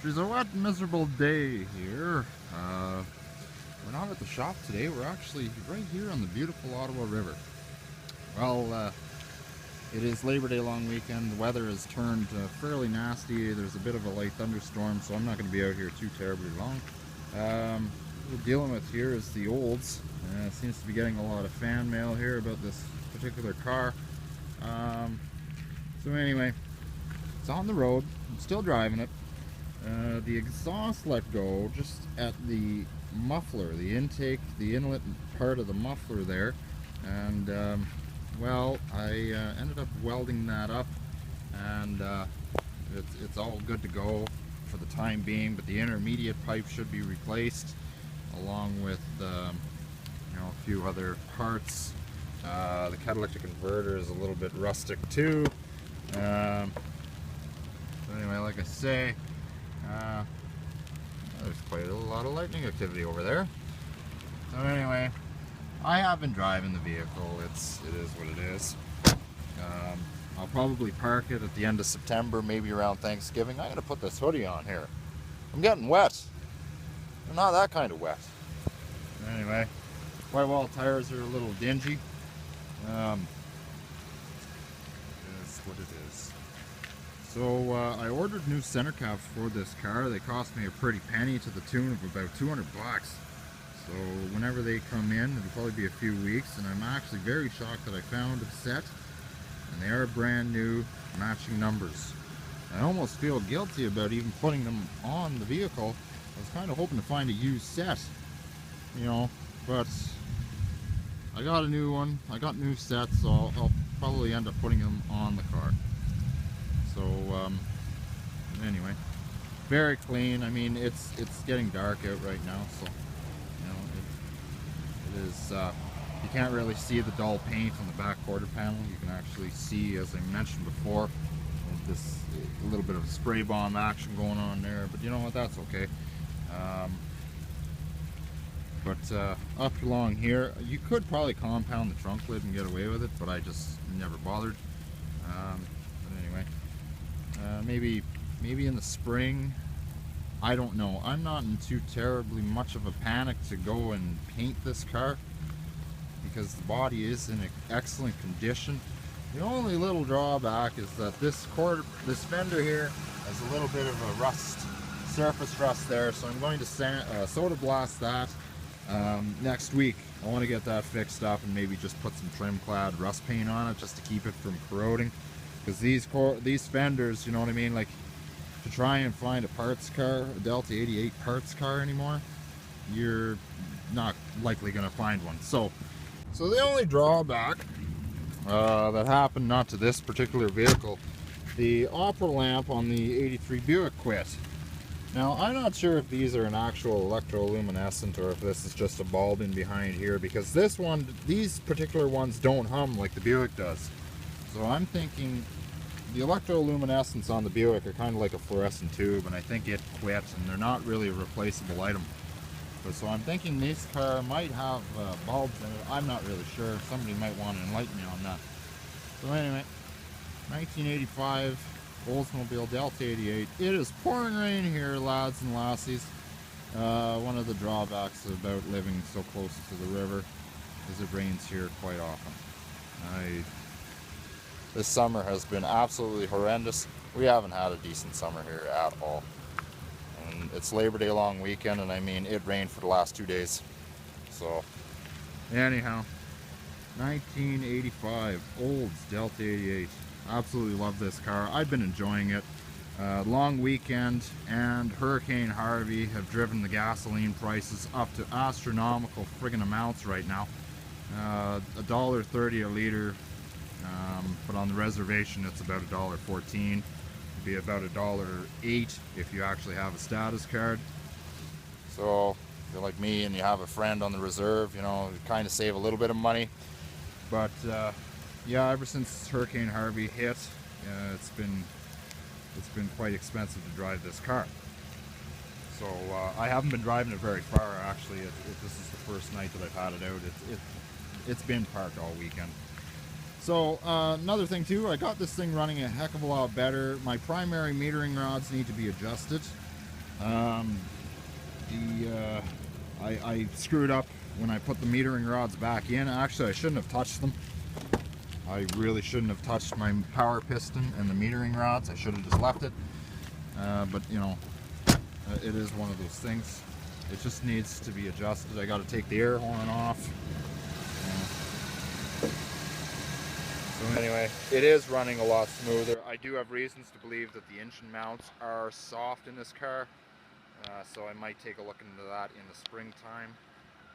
She's a wet, miserable day here. We're not at the shop today. We're actually right here on the beautiful Ottawa River. Well, it is Labor Day long weekend. The weather has turned fairly nasty. There's a bit of a light thunderstorm, so I'm not going to be out here too terribly long. What we're dealing with here is the olds. Seems to be getting a lot of fan mail here about this particular car. So anyway, it's on the road. I'm still driving it. The exhaust let go just at the muffler, the intake, the inlet part of the muffler there, and well, I ended up welding that up, and it's all good to go for the time being, but the intermediate pipe should be replaced along with a few other parts. The catalytic converter is a little bit rustic too. So anyway, like I say, there's quite a lot of lightning activity over there. So anyway, I have been driving the vehicle. It is what it is. I'll probably park it at the end of September, maybe around Thanksgiving. I'm gonna put this hoodie on here. I'm getting wet. I'm not that kind of wet. Anyway, white wall tires are a little dingy. It is what it is. So I ordered new center caps for this car. They cost me a pretty penny, to the tune of about 200 bucks. So whenever they come in, it'll probably be a few weeks, and I'm actually very shocked that I found a set, and they are brand new, matching numbers. I almost feel guilty about even putting them on the vehicle. I was kind of hoping to find a used set, but I got a new one. I got new sets, so I'll probably end up putting them on the car. So anyway, very clean. I mean, it's getting dark out right now, so it is. You can't really see the dull paint on the back quarter panel. You can actually see, as I mentioned before, this a little bit of spray bomb action going on there. But you know what? That's okay. But up along here, you could probably compound the trunk lid and get away with it, but I just never bothered. But anyway, maybe in the spring. I don't know. I'm not in too terribly much of a panic to go and paint this car because the body is in excellent condition. The only little drawback is that this fender here has a little bit of a surface rust there, so I'm going to soda blast that next week. I want to get that fixed up and maybe just put some trim clad rust paint on it just to keep it from corroding, because these fenders, you know what I mean, like, to try and find a parts car, a Delta 88 parts car anymore, you're not likely going to find one. So the only drawback that happened, not to this particular vehicle, the opera lamp on the 83 Buick quit. Now, I'm not sure if these are an actual electroluminescent or if this is just a bulb in behind here, because these particular ones don't hum like the Buick does. So I'm thinking the electroluminescents on the Buick are kind of like a fluorescent tube, and I think it quit, and they're not really a replaceable item. So I'm thinking this car might have bulbs in it. I'm not really sure. Somebody might want to enlighten me on that. So anyway, 1985 Oldsmobile Delta 88. It is pouring rain here, lads and lassies. One of the drawbacks about living so close to the river is it rains here quite often. This summer has been absolutely horrendous. We haven't had a decent summer here at all. And it's Labor Day long weekend, and I mean, it rained for the last 2 days. So, anyhow, 1985 Olds Delta 88. Absolutely love this car. I've been enjoying it. Long weekend and Hurricane Harvey have driven the gasoline prices up to astronomical friggin' amounts right now. $1.30 a liter. But on the reservation it's about $1.14. It'd be about $1.08 if you actually have a status card. So if you're like me and you have a friend on the reserve, you kind of save a little bit of money. But yeah, ever since Hurricane Harvey hit, it's been quite expensive to drive this car. So I haven't been driving it very far, actually. This is the first night that I've had it out. It's been parked all weekend. So another thing too, I got this thing running a heck of a lot better. My primary metering rods need to be adjusted. I screwed up when I put the metering rods back in. Actually, I shouldn't have touched them. I really shouldn't have touched my power piston and the metering rods. I should have just left it. But you know, it is one of those things. It just needs to be adjusted. I got to take the air horn off. So anyway, it is running a lot smoother. I do have reasons to believe that the engine mounts are soft in this car. So I might take a look into that in the springtime.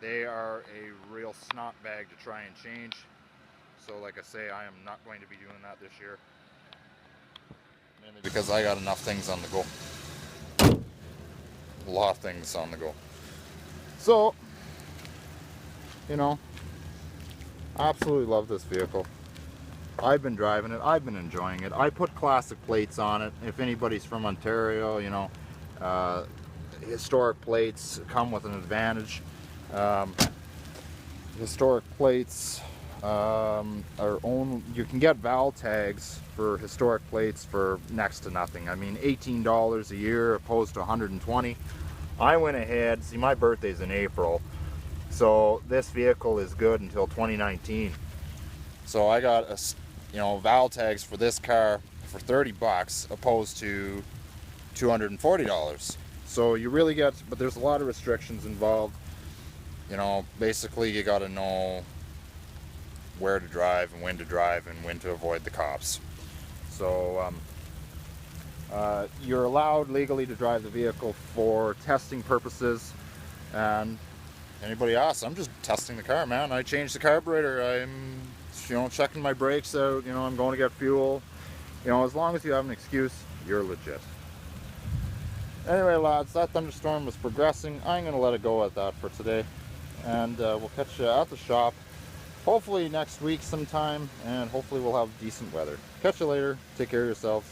They are a real snot bag to try and change. So like I say, I am not going to be doing that this year. Mainly because I got enough things on the go. A lot of things on the go. So, you know, I absolutely love this vehicle. I've been driving it. I've been enjoying it. I put classic plates on it. If anybody's from Ontario, you know, historic plates come with an advantage. Historic plates are you can get valve tags for historic plates for next to nothing. I mean, $18 a year opposed to $120. I went ahead, see, my birthday's in April, so this vehicle is good until 2019. So I got valve tags for this car for 30 bucks opposed to $240. So you really get, but there's a lot of restrictions involved. You know, basically you got to know where to drive and when to avoid the cops. So you're allowed legally to drive the vehicle for testing purposes. And anybody asks, I'm just testing the car, man. I changed the carburetor. I'm, checking my brakes out. I'm going to get fuel. As long as you have an excuse, you're legit. Anyway, lads, that thunderstorm was progressing. I'm going to let it go at that for today. And we'll catch you at the shop. Hopefully next week sometime. And hopefully we'll have decent weather. Catch you later. Take care of yourselves.